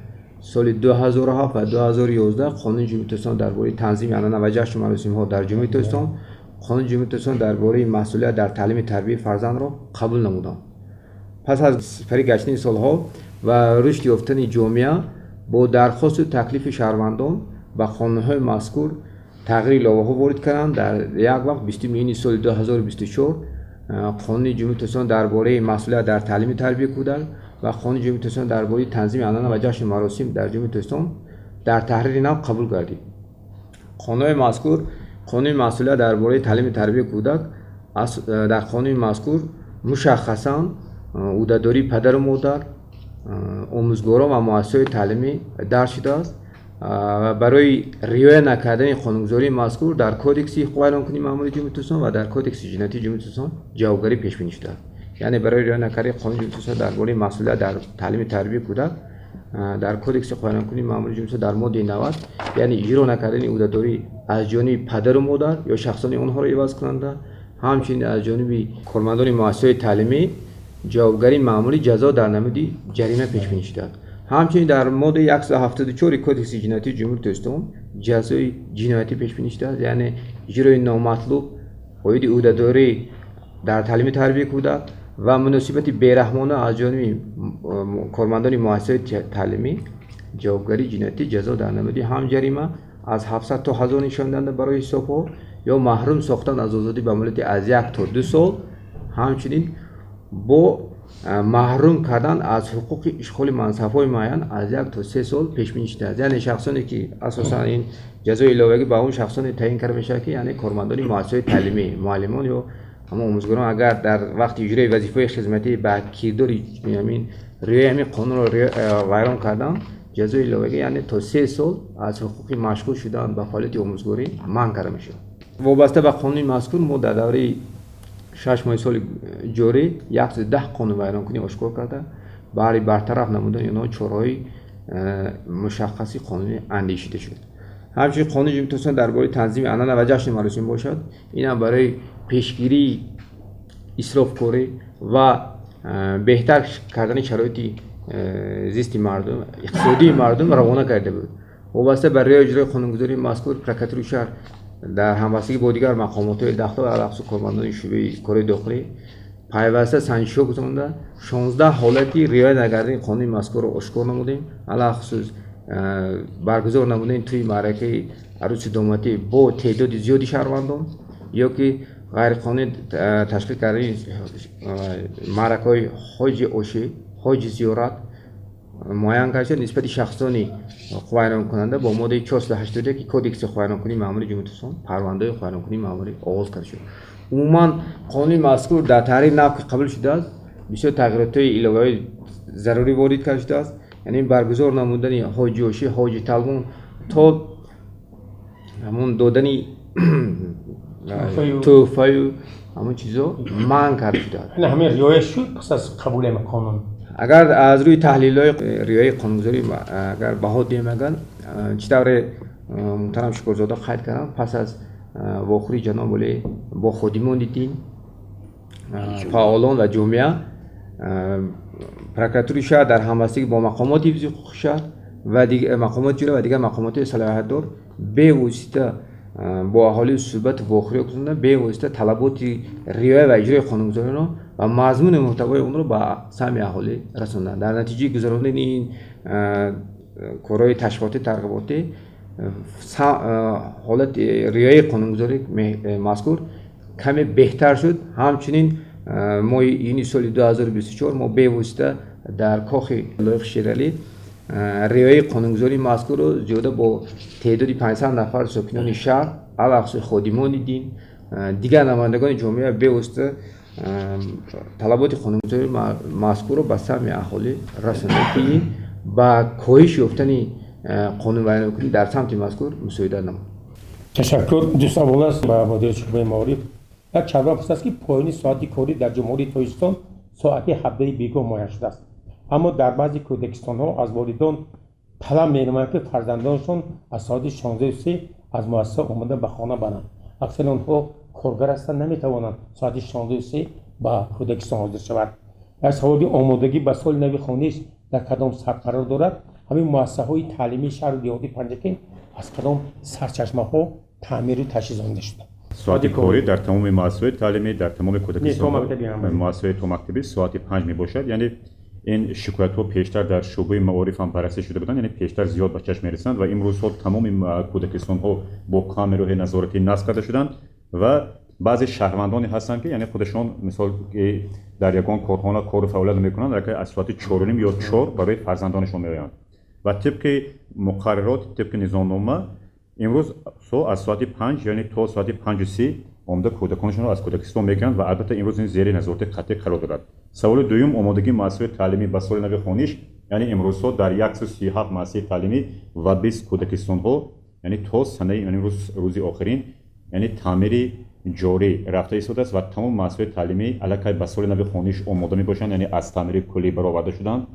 سال 2007 و 2011 قانون جمهوری تاجیکستان درباره تنظیم عنعنه و جشن و مراسم ها در جمهوری تاجیکستان، قانون جمهوری تاجیکستان درباره مسئولیت در تعلیم تربیت فرزند را قبول نمودند. پس از سپری گشتن سالها و رشد یافتن جامعه با درخواست و تکلیف شهروندان و قانون‌های مذکور تغییر الهه‌ها وارد کردند. در یک وقت 20 میلیون سال 2024 قانون جمهوری تاجیکستان درباره مسئولیت در تعلیم تربیت کودک و قانون جمهوری تاجیکستان درباره تنظیم عنعنه و جشن مراسم در جمهوری تاجیکستان در تحریر نو قبول گردید. قانون مذکور قانون مسئولیت درباره تعلیم تربیت کودک در قانون مذکور مشخصاً عهده‌داری پدر و مادر، آموزگاران و مؤسسات تعلیمی درج شده است. برای رعایت نکردن قانونگذاری مذکور در کودکس حقوق بیانکنی ماموری جمهوری تاجیکستان و در کودکس جنایتی جمهوری تاجیکستان جوابگری پیش بینی شده است. یعنی برای رعایت نکردن قانون جمهوری تاجیکستان درباره مسئولیت در تعلیم تربیت کودک در کودکس حقوق بیانکنی ماموری جمهوری تاجیکستان در ماده 90 یعنی اجرا نکردن عهده‌داری از جانب پدر و مادر یا شخصان آنها را عوض کننده، همچنین از جانب کارمندان مؤسسات تعلیمی جوابگری معمولی جزا در نمود جریمه پیش بینی شده است. همچنین در ماده 174 کودکس جنایتی جمهوری تاجیکستان جزای جنایتی پیش بینی شده است، یعنی اجرای نامطلوب قید عهده‌داری در تعلیم تربیت کودک و مناسبت بیرحمانه از جانب کارمندان مؤسسات تعلیمی جوابگری جنایتی جزا در نمود هم جریمه از 700 تا 1000 نشان دهنده برای حساب‌ها یا محروم ساختن از آزادی به مدت از 1 تا 2 سال، همچنین با محروم کردن از حقوق اشغال منصب‌های معین از 1 تا 3 سال پیش بینی شده است. یعنی شخصانی که اساساً این جزای الهه‌ای به اون شخصانی تعیین کرده میشه که یعنی کارمندان مؤسسات تعلیمی، معلمان یا اما آموزگاران اگر در وقت اجرای وظیفه خدمتی به کیردار همین رعایت قانون را ویران کردن جزای الهه‌ای یعنی تا 3 سال از حقوق مشغول شدن به فعالیت آموزگاری منع کرده میشه. وابسته به قانون مذکور ما در دوره 6 ماه سال جاری 110 قانون ویران کنی آشکار کرده برای برطرف نمودن اینها چاره‌های مشخصی قانونی اندیشیده شد. همچنین قانون جمهوری تاجیکستان درباره تنظیم عنعنه و جشن مراسم باشد، این هم برای پیشگیری اسرافکاری و بهتر کردن شرایط زیست مردم اقتصادی مردم روانه کرده بود. وابسته به اجرای قانونگذاری مذکور پرکاتور شهر در همبستگی با دیگر مقامات داخلی و علاقه کارمندان شعبه کار داخلی پیوسته سنجشی گذارنده 16 حالتی رعایت نکردن قانون مذکور را آشکار نمودیم. علاوه خصوص برگزار نمودیم توی معرکه عروس دامتی با تعداد زیادی شهروندان یا که غیر قانونی تشکیل کردن معرکه‌های حج عشی، حج زیارت معین کرده نسبت شخصانی بیان کننده با ماده 481 که کودکس بیان کنی ماموری جمهوری تاجیکستان پرونده بیان کنی ماموری آغاز کرده شد. عموما قانون مذکور در تحریر نو که قبول شده است بسیار تغییرات الهه‌ای ضروری وارد کرده شده است، یعنی برگزار نمودن حج عشی، حج طلبان تا همون دادن توفای همون چیزا منع کرده شده است. نه همین رعایت شد پس از قبول قانون. اگر از روی تحلیل‌های رعایت قانونگذاری اگر بها دیم اگر چطور محترم شکرزاده قید کردن پس از واخوری جناب ولی با خودمان دیدیم فعالان و جامعه پرکاتور شهر در همبستگی با مقامات حفظی حقوق شهر و دیگر مقامات جوره و دیگر مقامات صلاحیت دار بواسطه با اهالی صحبت واقعی کردن، بواسطه طلبات رعایت و اجرای قانونگذاری را و مضمون محتوای اون رو به سهم اهالی رساندن. در نتیجه گذراندن این کارهای تشویقاتی ترغیباتی حالت رعایت قانونگذاری مذکور کمی بهتر شد. همچنین ما این سال 2024 ما به واسطه در کاخ لایق شیرالی رعایت قانونگذاری مذکور رو زیاده با تعدادی 500 نفر ساکنان شهر علاوه خادمان دین دیگر نمایندگان جامعه به واسطه طلبات قانونگذاری مذکور رو به سهم اهالی رساندن که این با کاهش یافتن قانون بیان‌کنی در سمت مذکور مساعدت نمود. تشکر دوست اول است با مدیر شعبه معارف. یک چند وقت است که پایان ساعت کاری در جمهوری تاجیکستان ساعت 17 بیگاه معین شده است. اما در بعضی کودکستان‌ها از والدان طلب می‌نمایند که فرزندانشان از ساعت 16:03 از مؤسسه آمده به خانه برند. اکثر آنها کارگر هستند، نمی‌توانند ساعت 16:03 به کودکستان حاضر شوند. از سوال آمادگی به سال نو خوانش در کدام سطح قرار دارد؟ همین مؤسسه‌های تعلیمی شهر دیهاتی پنجکین از کدام سرچشمه‌ها تعمیر و تجهیز آمده شده؟ ساعت کاری در تمام مؤسسات تعلیمی در تمام کودکستان مؤسسات تو مکتبی ساعت 5 می باشد. یعنی این شکایت‌ها پیشتر در شعبه معارف هم بررسی شده بودند، یعنی پیشتر زیاد به چشم می‌رسند و امروزها تمام کودکستان‌ها با کامرای نظارتی نصب کرده شدند و بعضی شهروندانی هستند که یعنی خودشان مثال در یگان کارخانه کار فعالیت می‌کنند که از ساعت 4:30 یا 4 برای فرزندانشان می‌آیند و طبق مقررات طبق نظامنامه امروز از ساعت 5 یعنی تا ساعت 5:30 آمده کودکانشان را از کودکستان می‌گیرند و البته امروز این زیر نظارت قطعی قرار دارد. سوال دوم آمادگی مؤسسات تعلیمی به سال نو خوانش، یعنی امروزها در 137 مؤسسه تعلیمی و 20 کودکستان‌ها یعنی تا سنه یعنی روز آخرین یعنی تعمیر جاری رفته ایستاده است و تمام مؤسسات تعلیمی علاقه به سال نو خوانش آماده می‌باشند، یعنی از تعمیر کلی برآورده شدند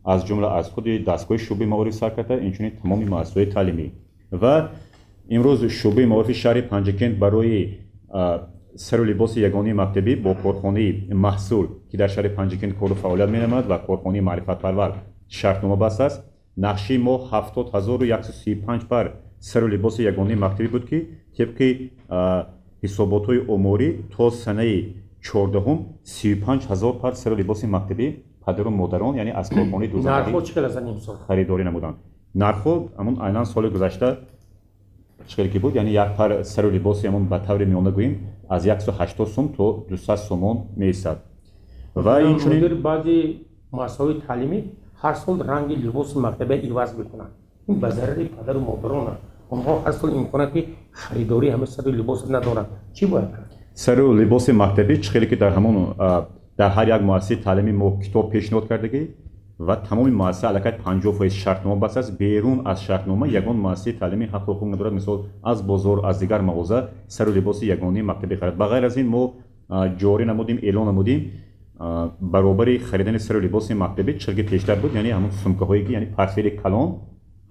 از جمله از خود دستگاه شعبه معارف سرکرده اینچنین تمام مؤسسات تعلیمی و امروز شعبه معارف شهر پنجکین برای سر و لباس یگانه مکتبی با کارخانه محصول که در شهر پنجکین کار و فعالیت می‌نماید و کارخانه معرفت پرور شرطنامه بسته است. نقشه ما 70135 پر سر و لباس یگانه مکتبی بود که طبق حسابات‌های اموری تا سنه 14 35000 پر سر و لباس مکتبی پدر و مادران یعنی از کارخانه نرخ‌ها چقدر از این امسال خریداری نمودند. نرخ‌ها همون عیناً سال گذشته چقدر که بود، یعنی یک پر سر و لباسی همون به طور میانه گوییم از 180 سوم تا 200 سوم می‌ایستد و اینچنین مدیر بعضی مؤسسه‌های تعلیمی هر سال رنگ لباس مکتبی عوض می‌کنند. این به ضرر پدر و مادران است. آنها هر سال امکانات خریداری همه سر و لباس ندارند. چی باید کرد؟ سر و لباس مکتبی چقدر که در همون در هر یک مؤسسه تعلیمی ما کتاب پیشنهاد کردگی و تمام مؤسسه علاقه 50% شرطنامه بسته است. بیرون از شرطنامه یگان مؤسسه تعلیمی حق حقوق ندارد مثال از بازار از دیگر مغازه سر و لباس یگانه مکتبی خرید. بغیر از این ما جاری نمودیم اعلان نمودیم برابر خریدن سر و لباس مکتبی چقدر پیشتر بود، یعنی همون سمکه‌هایی که یعنی پرفیل کلان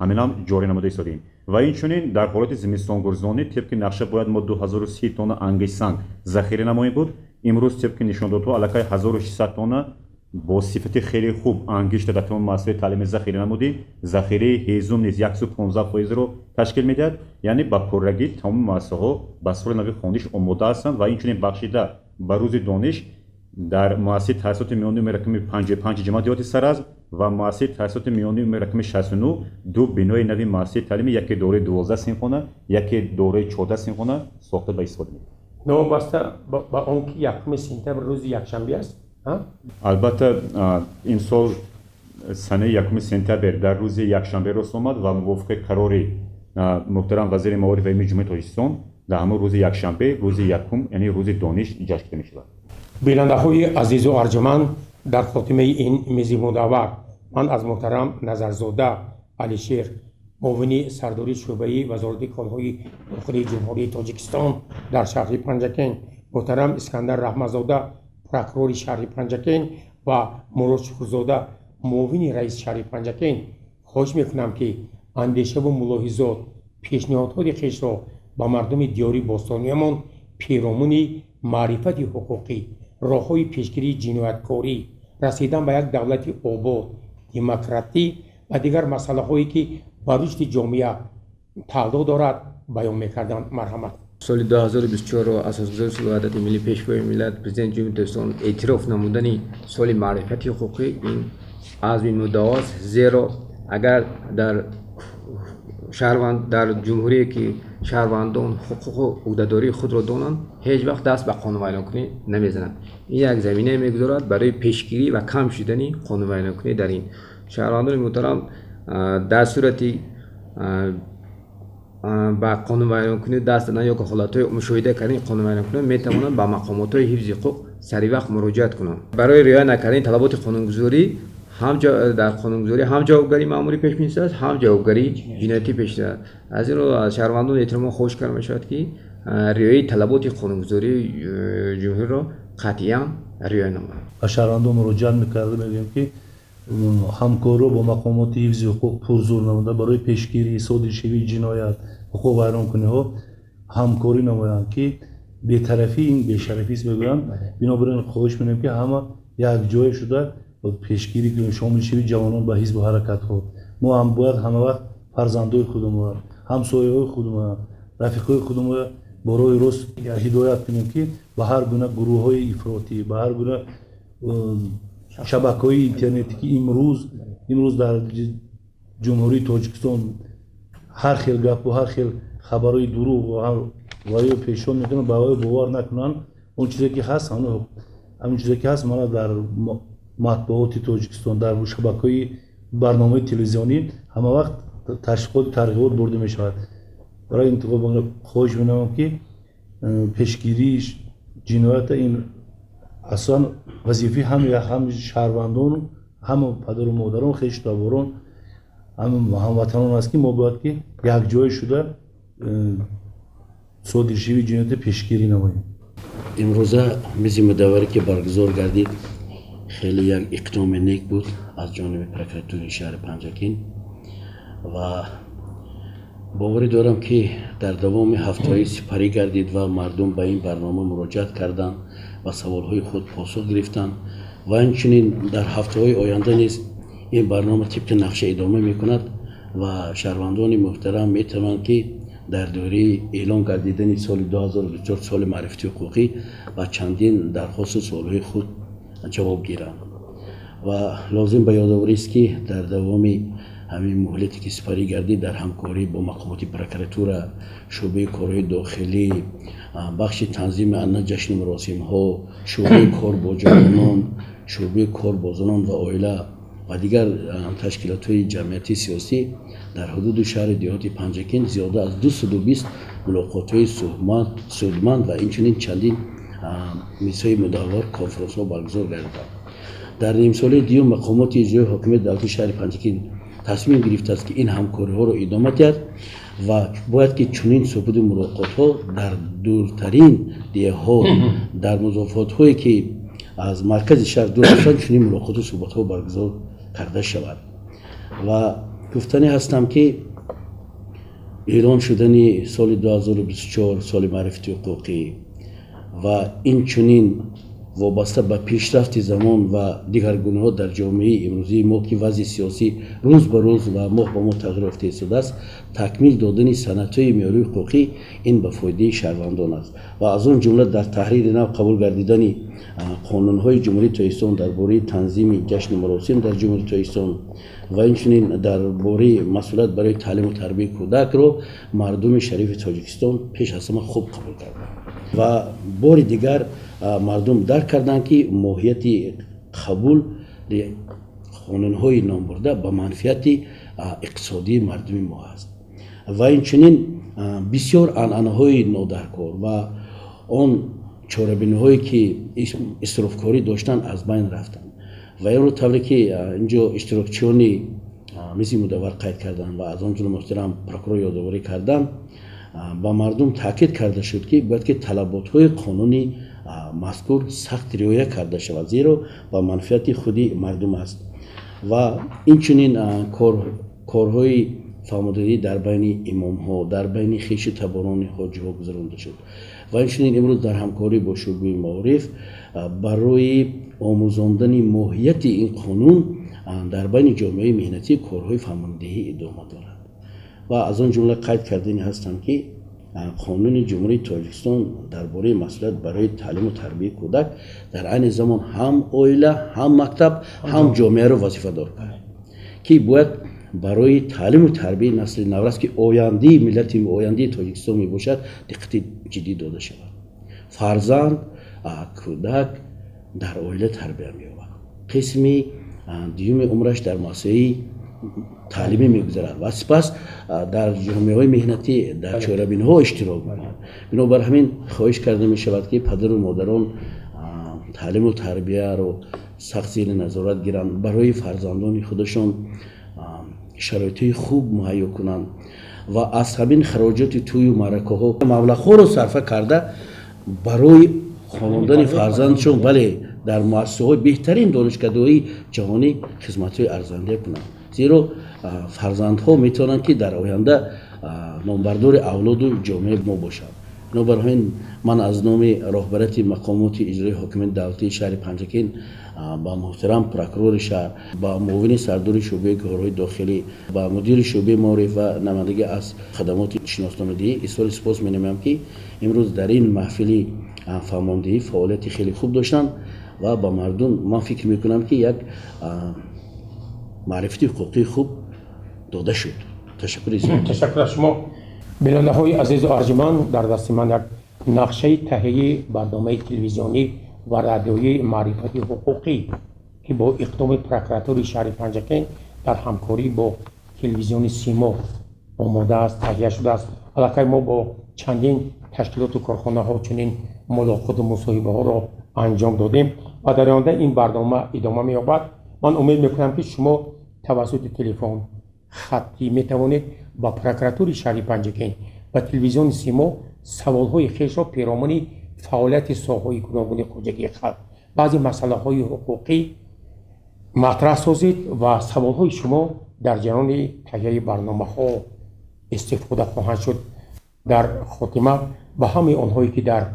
همین هم جاری نموده ایستادیم و اینچنین در حالت زمستان گرزانی طبق نقشه باید ما 2030 تن انگشت سنگ ذخیره نماییم بود. امروز طبق نشاندادها علاقه 1600 تن با صفت خیلی خوب انگشت در تمام مؤسسه تعلیمی ذخیره نمودیم. ذخیره هیزم نیز 115% رو تشکیل میدهد، یعنی با پررگی تمام مؤسسه‌ها به سال نو خوانش آماده هستند و اینچنین بخشیده به روز دانش در مؤسسه تاسیسات میانی رقم 55 جماعت دیهاتی سرز و مؤسسه تاسیسات میانی رقم 69 دو بنای نوی مؤسسه تعلیمی یک دوره 12 سینخانه یک دوره 14 سینخانه ساخته به استفاده می‌آید. نوبسته با اون که 1 سپتامبر روز یکشنبه است. البته این سال سنه 1 سپتامبر در روز یکشنبه راست آمد و موافق قرار محترم وزیر معارف امیر جمهوری تاجیکستان در همون روز یکشنبه روز یکم یعنی روز دانش جشن می‌شود. بیننده‌های عزیز و ارجمند در خاتمه این میز مدور من از محترم نظرزاده علیشیر معاون سرداری شعبه وزارت کارهای داخلی جمهوری تاجیکستان در شهر پنجکین، محترم اسکندر رحمتزاده پروکورور شهر پنجکین و مراد شکرزاده معاون رئیس شهر پنجکین خواهش میکنم که اندیشه و ملاحظات پیشنهادهای خویش را با مردم دیاری باستانیمان پیرامون معرفت حقوقی، راه‌های پیشگیری جنایتکاری، رسیدن به یک دولت آباد، دموکراتی و دیگر مسائلی که به رشد جامعه تعلق دارد بیان میکردند. مرحمت. سال 2024 رو اساسگذار سول وحدت ملی پیشوای ملت پرزیدنت جمهوری اسلامی اعتراف نمودن سال معرفتی حقوقی این عزم مدعاست، زیرا اگر در در جمهوری که شهروندان حقوق و عهدهداری خود را دانند هیچ وقت دست به قانون اعلان کنی نمیزنند. این یک زمینه میگذارد برای پیشگیری و کم شدن قانون اعلان کنی در این. شهروندان محترم در صورتی با قانون اعلان کنی دست دادن یا که حالتهای مشاهده کردن قانون اعلان کنی میتوانند به مقامات حفظ حقوق سری وقت مراجعه کنند. برای رعایت نکردن طلبات قانونگذاری در قانونگذاری هم جوابگری ماموری پیش می‌آید است، هم جوابگری جنایتی پیش می‌آید. از این رو از شهروندان احترام خواهش کرده می‌شود که رعایت طلبات قانونگذاری جمهوری را قطعاً رعایت نمایند. و شهروندان مراجعه می‌کردیم میگیم که همکاری با مقامات حفظ حقوق پرزور نموده برای پیشگیری صادرشوی جنایت حقوق ویرانکنی‌ها همکاری نمایند که بی‌طرفی این بی‌شرفی است میگویند. بنابراین خواهش می‌کنیم که همه یک جای شده پیشگیری کنیم شامل شوی جوانان به حزب و حرکت خود. ما هم باید همه وقت فرزندای خودمون، همسایه‌های خودمون، رفیقای خودمون برای راست هدایت کنیم که به هر گونه گروه‌های افراطی، به هر گونه شبکه‌های اینترنتی که امروز در جمهوری تاجیکستان هر خیل گپ و هر خیل خبرهای دروغ و وای پیشون میکنن باور نکنن. اون چیزی که هست همون چیزی که هست ما در مطبوعات تاجیکستان در شبکه‌های برنامه تلویزیونی همه وقت تشویق ترغیبات برده می شود. برای انتخاب خواهش می‌کنم که پیشگیری جنایت این اصلا وظیفه هم شهروندان هم پدر و مادران خویشاوندان هم هموطنان است که ما باید که یک جای شده صادرشوی جنایت پیشگیری نماییم. امروزه میز مدوری که برگزار گردید خیلی یک اقدام نیک بود از جانب پرکراتوری شهر پنجکین و باوری دارم که در دوام هفته‌های سپری گردید و مردم به این برنامه مراجعت کردند و سوالهای خود پاسخ گرفتند و همچنین در هفته‌های آینده نیز این برنامه طبق نقشه ادامه می‌کند و شهروندان محترم می‌توانند که در دوره اعلان گردیدن سال 2024 سال معرفتی حقوقی و چندین درخواست سوالهای خود جواب گیرند و لازم به یادآوری است که در دوام همین مهلتی که سپری گردید در همکاری با مقامات پرکراتور شعبه کارهای داخلی بخش تنظیم انا جشن مراسم ها شعبه کار با جوانان شعبه کار با زنان و عائله و دیگر تشکیلات های جمعیتی سیاسی در حدود شهر دیهاتی پنجکین زیاده از 220 ملاقات های سودمند و اینچنین چندین میزهای مداور کنفرانس ها برگزار گردید. در نیم ساله دیو مقامات اجرایی حاکمیت دولت شهر پنجکین تصمیم گرفته است که این همکاری ها را ادامه دهد و باید که چنین صحبت ملاقات ها در دورترین دیه ها در مضافات هایی که از مرکز شهر دور هستند چنین ملاقات و صحبت ها برگزار کرده شود و گفتنی هستم که اعلان شدن سال 2024 سال معرفتی حقوقی و این چنین وابسته به پیشرفت زمان و دیگر گونه در جامعه امروزی ما که وضع سیاسی روز به روز و ماه به ماه تغییر یافته شده است تکمیل دادن سندهای معیاری حقوقی این به فایده شهروندان است و از آن جمله در تحریر نو قبول گردیدن قانون‌های جمهوری تاجیکستان درباره تنظیم جشن مراسم در جمهوری تاجیکستان و اینچنین درباره مسئولیت برای تعلیم و تربیت کودک را مردم شریف تاجیکستان پیش از همه خوب قبول کردند و بار دیگر مردم درک کردند که ماهیت قبول قانون‌های نام برده به منفعت اقتصادی مردم ما است و اینچنین بسیار عنعنه‌های نادرکار و آن چاره‌بینی‌هایی که اسرافکاری داشتن از بین رفتند و این رو طوری که اینجا اشتراکچیان میز مدور قید کردند و از آن جمله محترم پروکورور یادآوری کردند با مردم تاکید کرده شد که باید که طلبات‌های قانونی مذکور سخت رعایت کرده شود زیرا با منفعت خودی مردم است و اینچنین کارهای فرماندهی در بین امام‌ها در بین خویش تباران حاجی‌ها گذرانده شد و اینچنین امروز در همکاری با شعبه معارف برای آموزاندن ماهیت این قانون در بین جامعه مهنتی کارهای فرماندهی ادامه دارد و از آن جمله قید کردنی هستم که قانون جمهوری تاجیکستان درباره مسئولیت برای تعلیم و تربیت کودک در عین زمان هم اویله، هم مکتب، هم جامعه رو وظیفه دار که باید برای تعلیم و تربیت نسل نوراست که آینده ملت آینده تاجیکستان می باشد دقت جدی داده شود. فرزند کودک در اویله تربیت می یابد. قسمی دیوم عمرش در مؤسسه تعلیمی میگذرد و سپس در جامعه های مهنتی در چهره‌بینی ها اشتراک می‌کنند. بنابر همین خواهش کرده می شود که پدر و مادران تعلیم و تربیت رو سخت زیر نظارت گیرند، برای فرزندان خودشان شرایط خوب مهیا کنند و از همین خراجات توی و معرکه ها مبلغ‌ها رو صرف کرده برای خواندن فرزندشون ولی در مؤسسه‌های بهترین دانشکده‌های جهانی خدمت‌های ارزنده کنند، زیرا فرزندها میتونند که در آینده نامبردار اولاد و جامعه ما باشند. بنابراین من از نام رهبرت مقامات اجرایی حاکمیت دولتی شهر پنجکین با محترم پروکرور شهر، با معاون سردار شعبه کارهای داخلی، با مدیر شعبه معارف و نمایندگی از خدمات شناسنامه‌دهی اظهار سپاس می‌نمایم که امروز در این محفل فرماندهی فعالیت خیلی خوب داشتن و با مردم من فکر میکنم که یک معرفتی حقوقی خوب داده شد. تشکر از شما. بیننده های عزیز و ارجمند، در دست من یک نقشه تهیه برنامه تلویزیونی و رادیویی معرفتی حقوقی که با اقدام پروکراتور شهر پنجکین در همکاری با تلویزیون سیما آماده است، تهیه شده است. البته ما با چندین تشکیلات و کارخانه ها چنین ملاقات و مصاحبه ها را انجام دادیم و در آینده این برنامه ادامه می‌یابد. من امید میکنم که شما توسط تلفن خطی میتوانید با پروکراتور شهر پنجکین و تلویزیون سیما سوالهای خویش را پیرامون فعالیت ساحه‌های گوناگون خوجگی خلق، بعضی مسائل حقوقی مطرح سازید و سوالهای شما در جریان تهیه برنامه‌ها استفاده خواهند شد. در خاتمه به همه آنهایی که در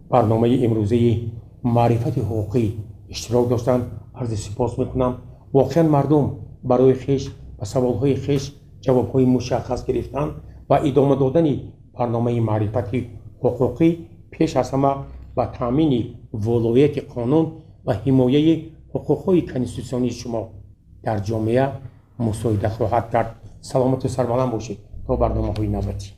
برنامه امروزه معرفت حقوقی اشتراک داشتند عرض سپاس میکنم. واقعا مردم برای خویش و سوالهای خویش جوابهای مشخص گرفتن و ادامه دادن برنامه معرفت حقوقی پیش از همه و تامین ولایت قانون و حمایه حقوقهای کنستیتوسیونی شما در جامعه مساعدت خواهد کرد. سلامت و سربلند باشید تا برنامه‌های نوبتی.